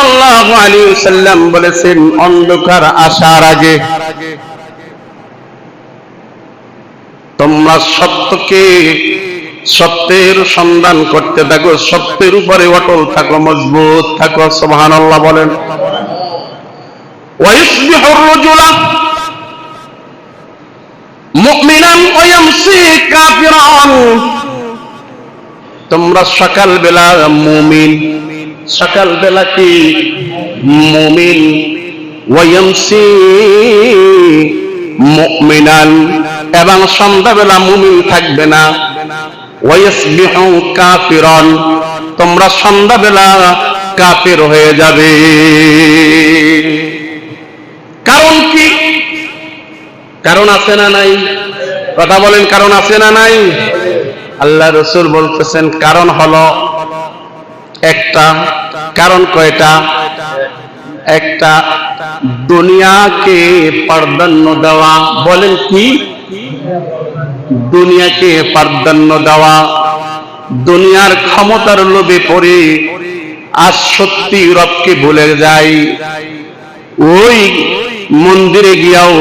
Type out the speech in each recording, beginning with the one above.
সাল্লাল্লাহু আলাইহি ওয়াসাল্লাম বলেছেন, অন্ধকার আসার আগে তোমরা সত্যের সন্ধান করতে থাকো, সত্যের উপরে অটল থাকো, মজবুত থাকো। সুবহানাল্লাহ বলেন। ওয়াইসবিহু আর-রাজুলা মুমিনান ওয়া ইয়ামসি কাফিরান, তোমরা সকালবেলা মুমিন, সকালবেলা কি মুমিন, ওয়া ইয়ামসি মুমিনান, এবং সন্ধ্যাবেলা মুমিন থাকবে না, ওয়া ইয়াসবিহু কাফিরান, তোমরা সন্ধ্যাবেলা কাফের হয়ে যাবে। কারণ কি? কারণ আছে না নাই? কথা বলেন, কারণ আছে না নাই? আল্লাহ রাসূল বলতেছেন কারণ হলো একটা। কারণ কয়টা? একটা, দুনিয়াকে প্রাধান্য দেওয়া। বলেন কি? দুনিয়াকে প্রাধান্য দেওয়া। দুনিয়ার ক্ষমতার লোভে পড়ে আজ সত্যি রবকে ভুলে যায়। ওই মন্দিরে গিয়াও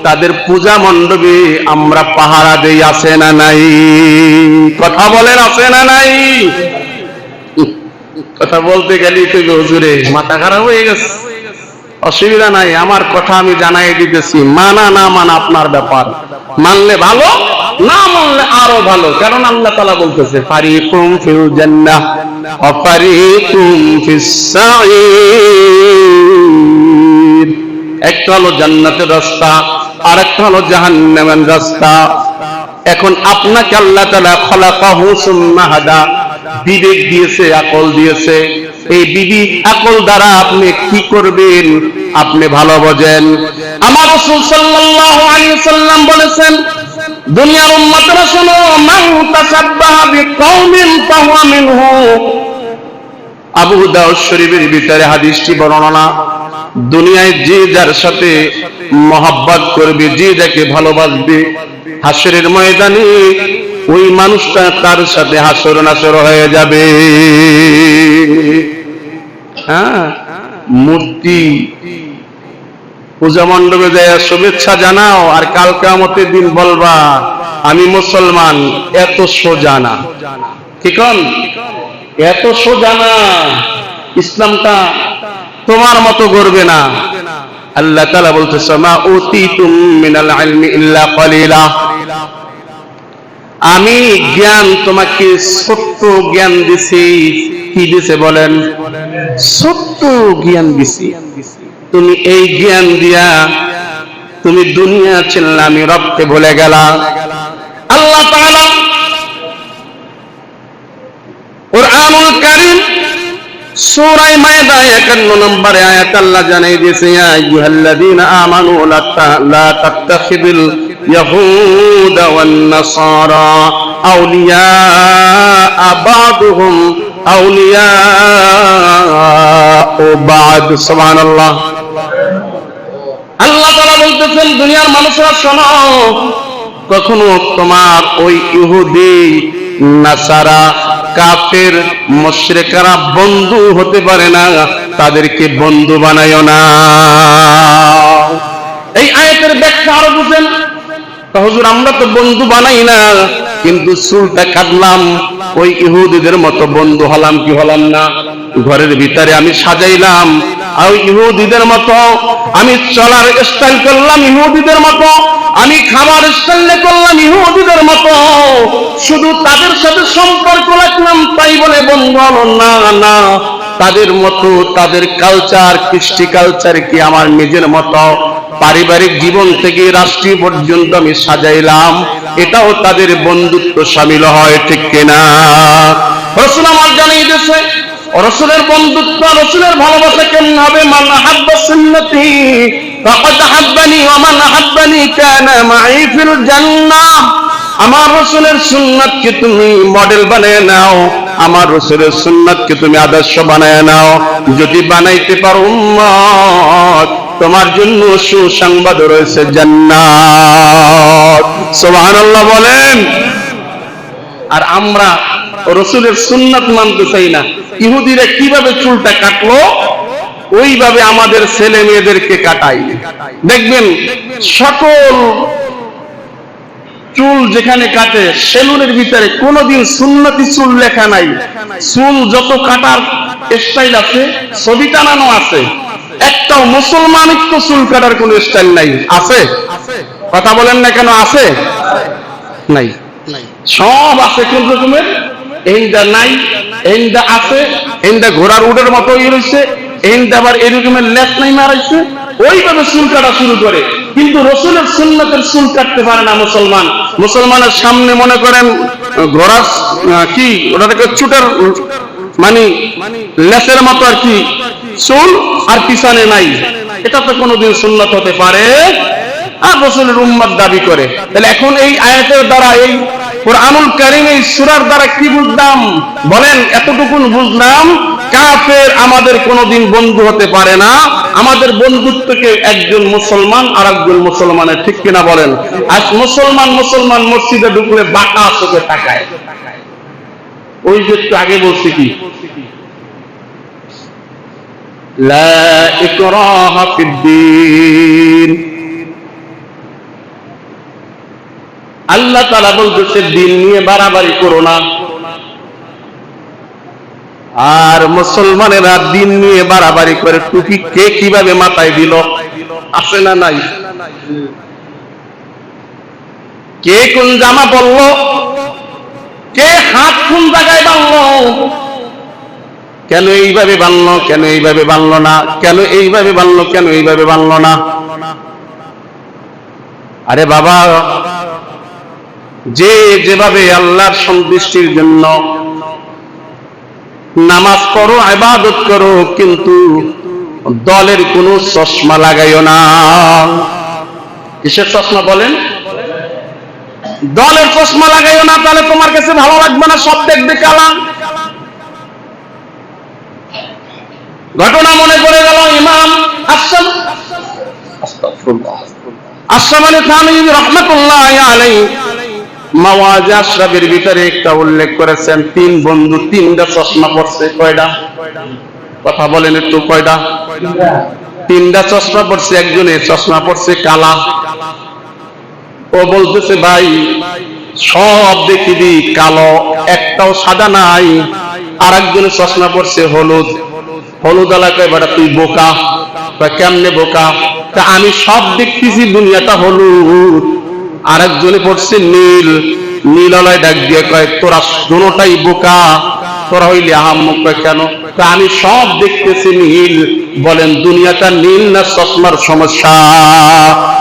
তাদের পূজা মণ্ডপে আমরা পাহারা দেই, আছে না নাই? কথা বলেন, আছে না নাই? কথা বলতে গেলে তো হুজুরে মাথা খারাপ হয়ে গেছে। অসুবিধা নাই, আমার কথা আমি জানাই দিতেছি। মানা না মানা আপনার ব্যাপার। মানলে ভালো, না মানলে আরো ভালো। কারণ আল্লাহ তাআলা বলতেছে ফারিকুম ফিল জান্নাহ ওয়া ফারিকুম ফিস সাঈর। একটা হলো জান্নাতের রাস্তা, আর একটা হলো জাহান্নামের রাস্তা। এখন আপনাকে আল্লাহ তাআলা খলাকাহু সুম্মা হাদা, বিবেক দিয়েছে, আকল দিয়েছে। এই বিবেক আকল দ্বারা আপনি কি করবেন আপনি ভালো বোঝেন। আমার রাসূল সাল্লাল্লাহু আলাইহি ওয়াসাল্লাম বলেছেন, দুনিয়ার উম্মতরা শোনো, মান তাসাব্বাহা বিকওমিন ফাহুয়া মিনহু। আবু দাউদ শরীফের ভিতরে হাদিসটি বর্ণনা, দুনিয়ায় যে যার সাথে মহব্বত করবে, যে যাকে ভালোবাসবে, হাসরের ময়দানে ওই মানুষটা তার সাথে হাসর নাসর হয়ে যাবে। হ্যাঁ, মূর্তি পূজা মণ্ডপে যায় শুভেচ্ছা জানাও, আর কাল কিয়ামতের দিন বলবা আমি মুসলমান। এত সোজা না, ঠিক? এত সোজা না, ইসলামটা তোমার মতো করবে না। আল্লাহ তাআলা বলতেছে মা উতিতুম মিনাল ইলমি ইল্লা কলিলা, আমি জ্ঞান তোমাকে ছোট্ট জ্ঞান দিছি। কি দিছে বলেন? ছোট্ট জ্ঞান দিছি। তুমি এই জ্ঞান দিয়া তুমি দুনিয়া চিনলা, আমি রবকে ভুলে গেলা। আল্লাহ তাআলা কুরআনুল কারীম সূরা মায়দা 51 নম্বরে আয়াত আল্লাহ জানাই দিয়েছে, ইয়া আইয়ুহাল্লাযীনা আমানু লা তাত্তাখিযুল ইয়াহুদা ওয়ান নাসারা আউলিয়া বা'দুহুম আউলিয়া ও বা'দ। সুবহানাল্লাহ। আল্লাহ তাআলা বলতেছেন, দুনিয়ার মানুষরা শোনো, কখনো তোমার ওই ইহুদি, নাসারা, কাফের, মুশরিকরা বন্ধু হতে পারে না, তাদেরকে বন্ধু বানায়ও না। এই আয়াতের ব্যাখ্যা আরো বুঝেন। হুজুর আমরা তো বন্ধু বানাই না, কিন্তু চুলটা কাটলাম, ওই ইহুদিদের মতো বন্ধু হলাম কি হলাম না? ঘরের ভিতরে আমি সাজাইলাম আর ইহুদিদের মতো, আমি চলার স্টাইল করলাম ইহুদিদের মতো, আমি খাবার স্টাইল করলাম ইহুদিদের মতো, শুধু তাদের সাথে সম্পর্ক রাখলাম তাই বলে বন্ধু হলো না। না, তাদের মতো, তাদের কালচার, কৃষ্টি কালচার কি আমার নিজের মতো, পারিবারিক জীবন থেকে রাষ্ট্রীয় পর্যন্ত আমি সাজাইলাম, এটাও তাদের বন্ধুত্ব শামিল হয়, ঠিক কিনা? রাসূল আমার জানিয়ে দিয়েছে, রাসূলের বন্ধুত্ব, রাসূলের ভালোবাসা কেমন হবে? মান আহাব্বা সুন্নতি ফাকাদ আহাব্বানি ওয়া মান আহাব্বানি কানা মাই ফিল জান্নাহ। আমার রাসূলের সুন্নাতকে তুমি মডেল বানায় নাও, আমার রাসূলের সুন্নাতকে তুমি আদর্শ বানায় নাও। যদি বানাইতে পারো উম্মত, তোমার জন্য সুসংবাদ রয়েছে জান্নাত। সুবহানাল্লাহ বলেন। আর আমরা রাসূলের সুন্নাত মানতে চাই না। ইহুদিরা কিভাবে চুলটা কাটলো ওইভাবে আমাদের ছেলে মেয়েদেরকে কাটাই। দেখবেন সকল চুল যেখানে কাটে সেলুনের ভিতরে কোনোদিন সুন্নতি চুল লেখা নাই। চুল যত কাটার স্টাইল আছে ছবি টানানো আছে, একটাও মুসলমানিত্ব চুল কাটার কোন স্টাইল নাই। আছে? কথা বলেন না কেন? আছে? নাই। সব আছে কোন রকমের, এইটা নাই, এইটা আছে, এইটা ঘোড়ার উডের মতো রয়েছে, এইটা আবার এরকমের লেস নাই মারাইছে, ওইভাবে চুল কাটা শুরু করে। কিন্তু রসুলের সুন্নতের চুল কাটতে পারে না মুসলমান। মুসলমানের সামনে মনে করেন ঘোড়া কি ওটাকে চুটের মানে লেসের মতো আর কি চুল, আর পিছনে নাই। এটা তো কোনোদিন সুন্নত হতে পারে আর রসুলের উম্মত দাবি করে। তাহলে এখন এই আয়াতের দ্বারা, এই কুরআনুল কারীম এই সূরার দ্বারা কি বুঝলাম বলেন? এতটুকুন বুঝলাম, কাফের আমাদের কোনোদিন বন্ধু হতে পারে না। আমাদের বন্ধুত্বকে একজন মুসলমান আর একজন মুসলমানের, ঠিক কিনা বলেন? আজ মুসলমান মসজিদে ঢুকলে বাঁকা চোখে তাকায়। ওই যে একটু আগে বলছি কি, লা ইকরাহা ফিদ্দীন, আল্লাহ তাআলা বলতেছে দিন নিয়ে বাড়াবাড়ি করো না। আর মুসলমানেরা দিন নিয়ে বাড়াবাড়ি করে। টুপি কে কিভাবে মাথায় দিল, আছে না নাই? কে কোন জামা পরলো, কে হাত কোন জায়গায় বাঁধলো, কেন এইভাবে বাঁধলো, কেন এইভাবে বাঁধলো না, কেন এইভাবে বাঁধলো, কেন এইভাবে বাঁধলো না। আরে বাবা, যে যেভাবে আল্লাহর সন্তুষ্টির জন্য নামাজ পড়ো, ইবাদত করো, কিন্তু দলের কোনো চশমা লাগাইও না। কিসের চশমা বলেন? দলের চশমা লাগাইও না, তাহলে তোমার কাছে ভালো লাগবে না, সব দেখবে কালা। ঘটনা মনে পড়ে গেল ইমাম আশরাফ থানভী রাহমাতুল্লাহি আলাইহি মাওয়াজ আশরাফের ভিতরে একটা উল্লেখ করেছেন, তিন বন্ধু তিনটা চশমা পড়ছে। কয়টা? কথা বলেন একটু, কয়টা? তিনটা চশমা পড়ছে। একজনের চশমা পড়ছে কালা। ও বলতেছে ভাই সব দেখি দি কালো, একটাও সাদা নাই। আর একজনের চশমা পড়ছে হলুদ। হলুদ এলাকায় বেটা তুই বোকা। কেমনে বোকা? তা আমি সব দেখতেছি দুনিয়াটা হলুদ। আর একজনে পড়ছে নীল। নীল আলায় ডাক দিয়ে কয় তোরা দুটোটাই বোকা, তোরা হইলে আহাম্মক। কয় কেন? তা আমি সব দেখতেছি নীল। বলেন দুনিয়াটা নীল না চশমার সমস্যা?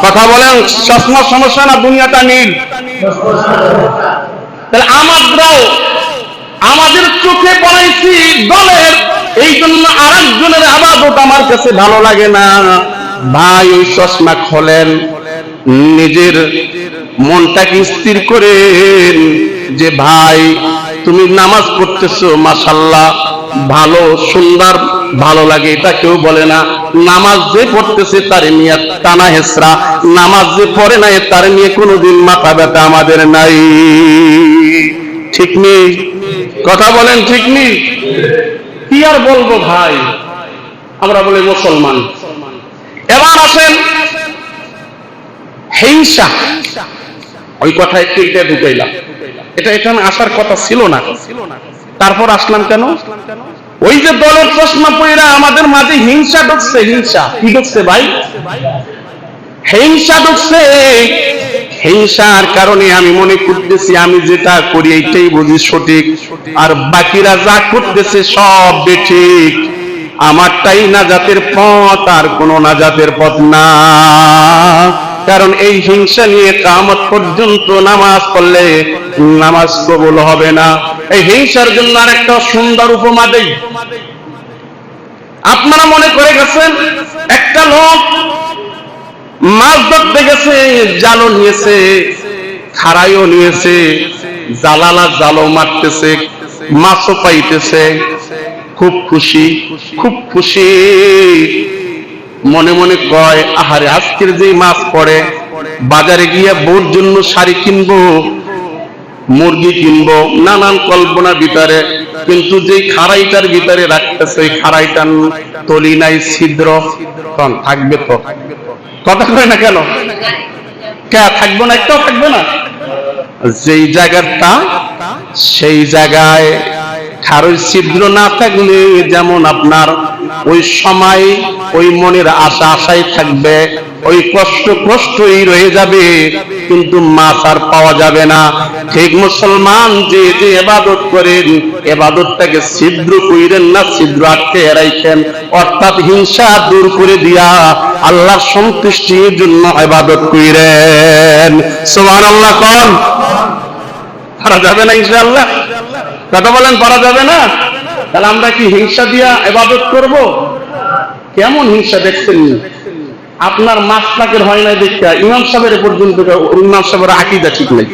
কথা বলেন, চশমার সমস্যা না দুনিয়াটা নীল? তাহলে আমরাও আমাদের চোখে পড়াইছি দলের, এই জন্য আর একজনের ইবাদত আমার কাছে ভালো লাগে না। ভাই ওই চশমা খোলেন, নিজের মনটাকে স্থির করেন যে ভাই তুমি নামাজ পড়তেছো মাশাআল্লাহ, ভালো সুন্দর, ভালো লাগে, এটা কেউ বলে না। নামাজ যে পড়তেছে তার নিয়ে টানা হেসরা, নামাজ যে পড়ে না তার নিয়ে কোনোদিন মাথা ব্যথা আমাদের নাই। ঠিক নেই? কথা বলেন, ঠিক নেই? কি আর বলবো ভাই, আমরা বলি মুসলমান। এবার আসেন হিংসা। ওই কথা একটু এটা ঢুকাইলাম, এটা এখানে আসার কথা ছিল না, তারপর আসলাম কেন? ওই যে দলের চশমা পয়রা আমাদের মাঝে হিংসা ঢুকছে। হিংসা কি ঢুকছে ভাই? হিংসা ঢুকছে। হিংসার কারণে আমি মনে করতেছি আমি যেটা করি এইটাই বুঝি সঠিক, আর বাকিরা যা করতেছে সব বেঠিক। আমারটাই নাজাতের পথ, আর কোনো নাজাতের পথ না। কারণ এই হিংসা নিয়ে কিয়ামত পর্যন্ত নামাজ পড়লে নামাজ কবুল হবে না। এই হিংসার জন্য আরেকটা সুন্দর উপমা দেই। আপনারা মনে করে গেছেন একটা লোক মাছ ধরতে গেছে, জালও নিয়েছে, খাড়াইও নিয়েছে, জালালা জালও মারতেছে, মাছও পাইতেছে, খুব খুশি, খুব খুশি। মনে মনে কয় আহারে আজকের যে মাছ পড়ে, বাজারে গিয়ে বউর জন্য শাড়ি কিনবো, মুরগি কিনবো, নানান কল্পনা ভিতরে। কিন্তু যে খাড়াইটার ভিতরে রাখতে লাগতেছে ওই খাড়াইটান তলি নাই ছিদ্র তখন থাকবে তো কথা কয় না কেন কে থাকবো না একটাও থাকবে না যেই জায়গাটা সেই জায়গায় খারই ছিদ্র না থাকলে যেমন আপনার ওই সময় ওই মনের আশা আশাই থাকবে ওই কষ্ট কষ্টই রয়ে যাবে কিন্তু মাছ আর পাওয়া যাবে না ঠিক মুসলমান যে যে ইবাদত করেন ইবাদতটাকে ছিদ্র কইরেন না ছিদ্র আটকে রাখেন অর্থাৎ হিংসা দূর করে দিয়া আল্লাহর সন্তুষ্টির জন্য ইবাদত কইরেন সুবহানাল্লাহ কোন পারা যাবে না ইনশাআল্লাহ কথা বলেন পারা যাবে না তাহলে আমরা কি হিংসা দিয়া ইবাদত করব কেমন হিংসা দেখছেন আপনার মাসলাকের হয় না দেখা ইমাম সাহেবের পর্যন্ত ইমাম সাহেবের আকীদা ঠিক নাই